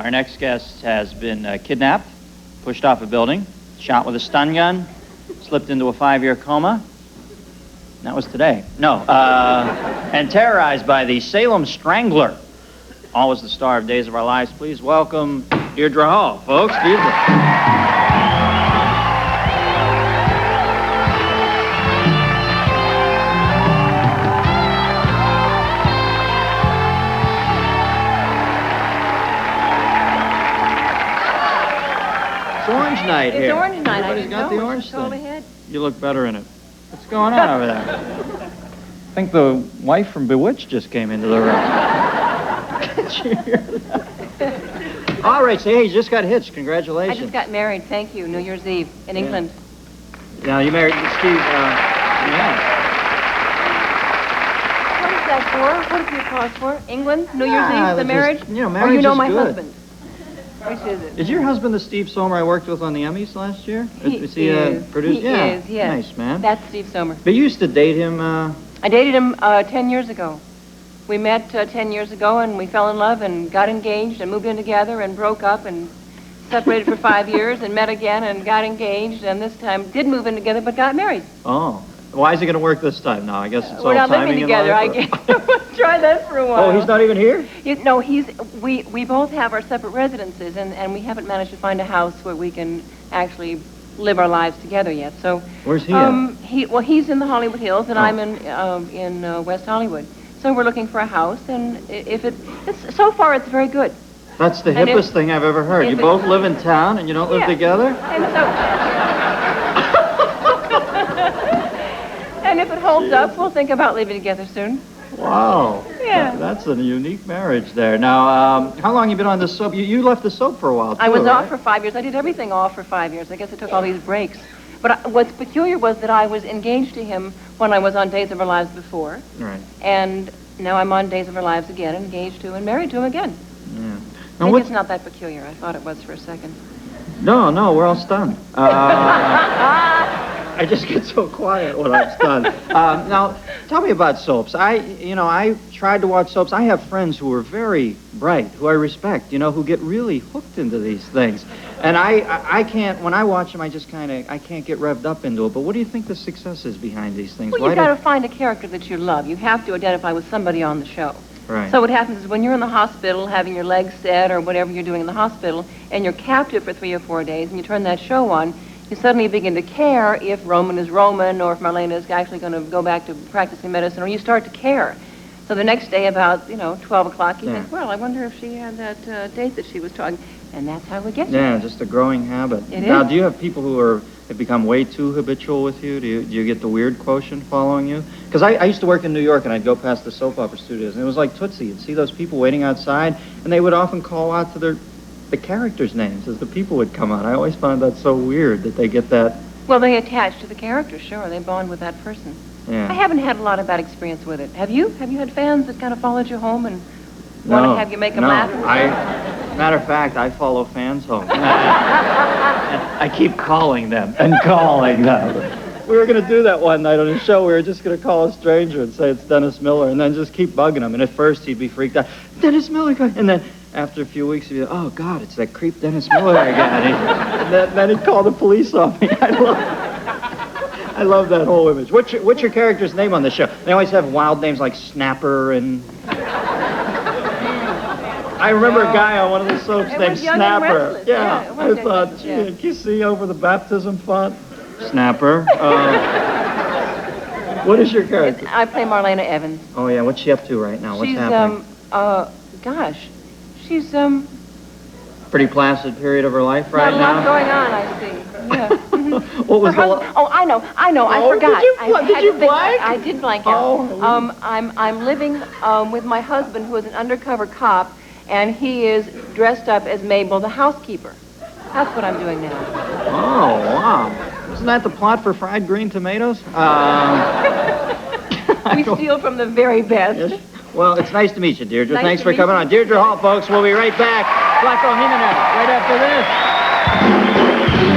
Our next guest has been kidnapped, pushed off a building, shot with a stun gun, slipped into a 5-year coma. That was today. No. And terrorized by the Salem Strangler. Always the star of Days of Our Lives. Please welcome Deidre Hall, folks. Deidre. Orange night here. It's orange night. Everybody's got the orange thing. Ahead. You look better in it. What's going on over there? I think the wife from Bewitched just came into the room. Did you hear that? All right, so hey, you just got hitched. Congratulations. I just got married. Thank you. New Year's Eve in England. Now you married Steve. Yeah. What is that for? What is the applause for? England? New Year's Eve? The marriage? Just, marriage or you know is my good. husband? Which is it? Is your husband the Steve Somer I worked with on the Emmys last year? He is. Produced? He is, yes. Nice, man. That's Steve Somer. But you used to date him, I dated him 10 years ago. We met 10 years ago, and we fell in love and got engaged and moved in together and broke up and separated for 5 years and met again and got engaged, and this time did move in together but got married. Oh. Why is he going to work this time now? I guess it's We're all not living timing together. in I life, can't try that for a while. Oh, he's not even here? No, we both have our separate residences, and we haven't managed to find a house where we can actually live our lives together yet. So where's he at? He's in the Hollywood Hills, and I'm in West Hollywood. So we're looking for a house, and so far it's very good. That's the hippest thing I've ever heard. You both live in town and you don't live together? And so. And if it holds up, we'll think about living together soon. Wow. Yeah. That's a unique marriage there. Now, how long have you been on the soap? You left the soap for a while, too, I was right? off for 5 years. I did everything off for 5 years. I guess I took all these breaks. But what's peculiar was that I was engaged to him when I was on Days of Our Lives before. Right. And now I'm on Days of Our Lives again, engaged to and married to him again. Yeah. Maybe it's not that peculiar. I thought it was for a second. No, we're all stunned. I just get so quiet when I'm stunned. Now, tell me about soaps. I tried to watch soaps. I have friends who are very bright, who I respect, who get really hooked into these things. And I can't, when I watch them, I can't get revved up into it. But what do you think the success is behind these things? Well, you've got to find a character that you love. You have to identify with somebody on the show. Right. So what happens is when you're in the hospital having your legs set or whatever you're doing in the hospital, and you're captive for 3 or 4 days, and you turn that show on, you suddenly begin to care if Roman is Roman or if Marlena is actually going to go back to practicing medicine, or you start to care. So the next day about, 12 o'clock, you think, well, I wonder if she had that date that she was talking. And that's how we get to Yeah, just a growing habit. Now, do you have people who have become way too habitual with you? Do you get the weird quotient following you? Because I used to work in New York, and I'd go past the soap opera studios, and it was like Tootsie. You'd see those people waiting outside, and they would often call out to the characters' names as the people would come on. I always found that so weird that they get that. Well, they attach to the character, sure. They bond with that person. Yeah. I haven't had a lot of bad experience with it. Have you? Have you had fans that kind of followed you home and want to have you make them laugh? Matter of fact, I follow fans home. I keep calling them and calling them. We were going to do that one night on a show. We were just going to call a stranger and say it's Dennis Miller, and then just keep bugging him. And at first, he'd be freaked out. Dennis Miller, and then after a few weeks, he'd be like, oh, God, it's that creep Dennis Miller again. And then he'd call the police on me. I love that whole image. What's your character's name on the show? They always have wild names like Snapper and... I remember a guy on one of the soaps named Snapper. Yeah, I thought, gee, can you see over the baptism font? Snapper. What is your character? I play Marlena Evans. Oh, yeah. What's she up to right now? What's happening? She's, pretty placid period of her life right now? Not a lot going on, I see. Yeah. What was I know. I forgot. Did you blank? I did blank out. Oh. I'm living with my husband, who is an undercover cop, and he is dressed up as Mabel, the housekeeper. That's what I'm doing now. Oh, wow. Isn't that the plot for Fried Green Tomatoes? We steal from the very best. Yes. Well, it's nice to meet you, Deirdre. Nice Thanks for coming on. Deirdre Hall, folks. We'll be right back. Blacko Jimenez, right after this.